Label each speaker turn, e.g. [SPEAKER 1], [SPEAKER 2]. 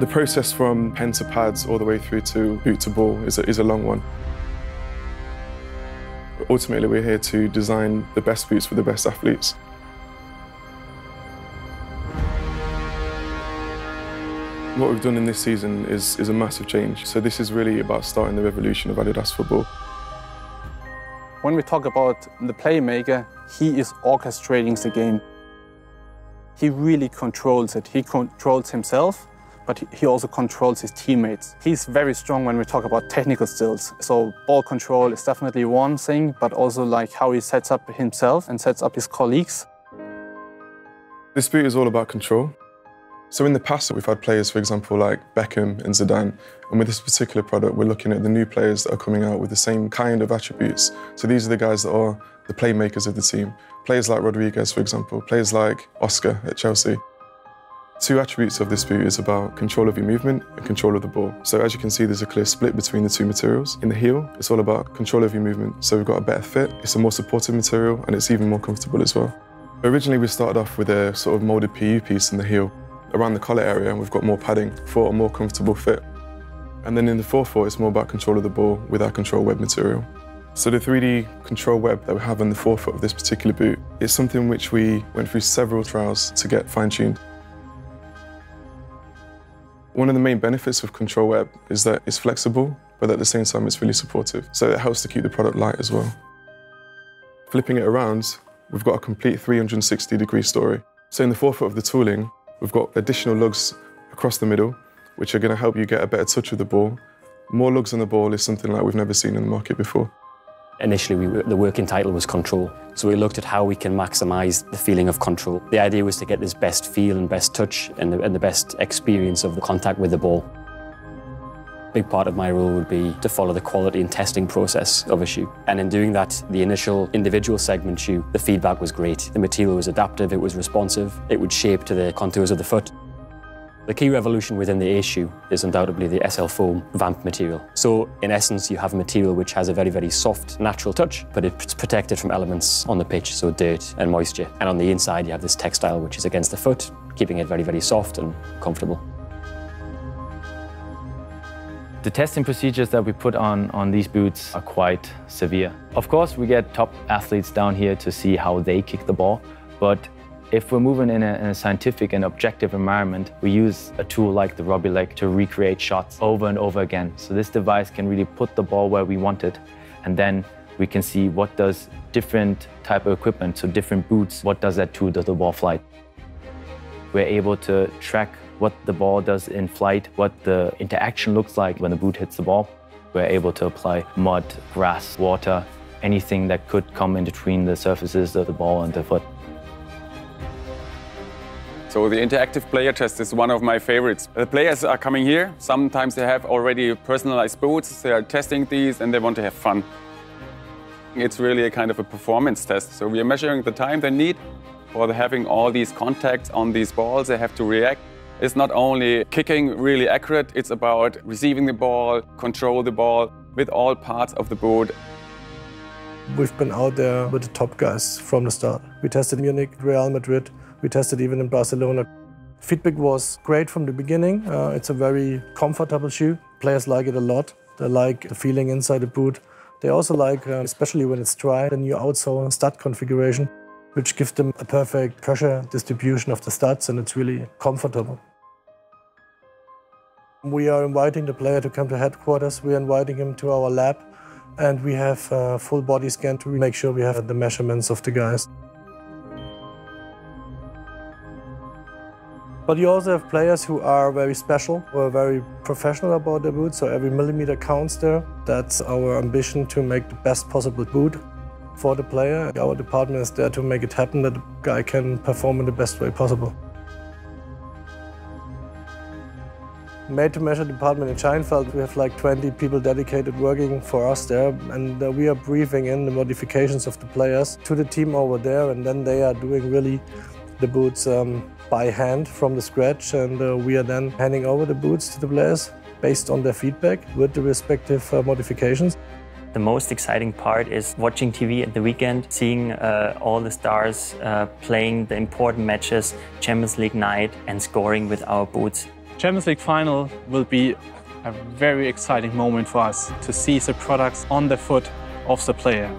[SPEAKER 1] The process from pen to pads all the way through to boot to ball is a long one. Ultimately, we're here to design the best boots for the best athletes. What we've done in this season is a massive change. So this is really about starting the revolution of Adidas football.
[SPEAKER 2] When we talk about the playmaker, he is orchestrating the game. He really controls it. He controls himself, but he also controls his teammates. He's very strong when we talk about technical skills. So ball control is definitely one thing, but also like how he sets up himself and sets up his colleagues.
[SPEAKER 1] This boot is all about control. So in the past, we've had players, for example, like Beckham and Zidane, and with this particular product, we're looking at the new players that are coming out with the same kind of attributes. So these are the guys that are the playmakers of the team. Players like Rodriguez, for example, players like Oscar at Chelsea. Two attributes of this boot is about control of your movement and control of the ball. So as you can see, there's a clear split between the two materials. In the heel, it's all about control of your movement. So we've got a better fit, it's a more supportive material, and it's even more comfortable as well. Originally, we started off with a sort of molded PU piece in the heel. Around the collar area, and we've got more padding for a more comfortable fit. And then in the forefoot, it's more about control of the ball with our control web material. So the 3D control web that we have on the forefoot of this particular boot is something which we went through several trials to get fine-tuned. One of the main benefits of control web is that it's flexible, but at the same time it's really supportive. So it helps to keep the product light as well. Flipping it around, we've got a complete 360-degree story. So in the forefoot of the tooling, we've got additional lugs across the middle, which are going to help you get a better touch with the ball. More lugs on the ball is something like we've never seen in the market before.
[SPEAKER 3] Initially, the working title was control. So we looked at how we can maximise the feeling of control. The idea was to get this best feel and best touch and the best experience of the contact with the ball. A big part of my role would be to follow the quality and testing process of a shoe. And in doing that, the initial individual segment shoe, the feedback was great. The material was adaptive, it was responsive, it would shape to the contours of the foot. The key revolution within the ACE shoe is undoubtedly the SL foam vamp material. So in essence, you have a material which has a very, very soft, natural touch, but it's protected from elements on the pitch, so dirt and moisture. And on the inside, you have this textile which is against the foot, keeping it very, very soft and comfortable.
[SPEAKER 4] The testing procedures that we put on these boots are quite severe. Of course, we get top athletes down here to see how they kick the ball, but if we're moving in a scientific and objective environment, we use a tool like the Rugby Leg to recreate shots over and over again. So this device can really put the ball where we want it, and then we can see what does different type of equipment, so different boots, what does that do to the ball flight. We're able to track what the ball does in flight, what the interaction looks like when the boot hits the ball. We're able to apply mud, grass, water, anything that could come in between the surfaces of the ball and the foot.
[SPEAKER 5] So the interactive player test is one of my favorites. The players are coming here. Sometimes they have already personalized boots. They are testing these and they want to have fun. It's really a kind of a performance test. So we are measuring the time they need for having all these contacts on these balls. They have to react. It's not only kicking really accurate, it's about receiving the ball, control the ball with all parts of the boot.
[SPEAKER 6] We've been out there with the top guys from the start. We tested in Munich, Real Madrid, we tested even in Barcelona. Feedback was great from the beginning. It's a very comfortable shoe. Players like it a lot. They like the feeling inside the boot. They also like, especially when it's dry, the new outsole stud configuration, which gives them a perfect pressure distribution of the studs, and it's really comfortable. We are inviting the player to come to headquarters. We are inviting him to our lab, and we have a full body scan to make sure we have the measurements of the guys. But you also have players who are very special, who are very professional about their boots, so every millimeter counts there. That's our ambition, to make the best possible boot for the player. Our department is there to make it happen, that the guy can perform in the best way possible. Made-to-measure department in Scheinfeld, we have like 20 people dedicated working for us there, and we are briefing in the modifications of the players to the team over there, and then they are doing really the boots by hand from the scratch, and we are then handing over the boots to the players based on their feedback with the respective modifications.
[SPEAKER 7] The most exciting part is watching TV at the weekend, seeing all the stars playing the important matches, Champions League night, and scoring with our boots.
[SPEAKER 2] Champions League final will be a very exciting moment for us to see the products on the foot of the player.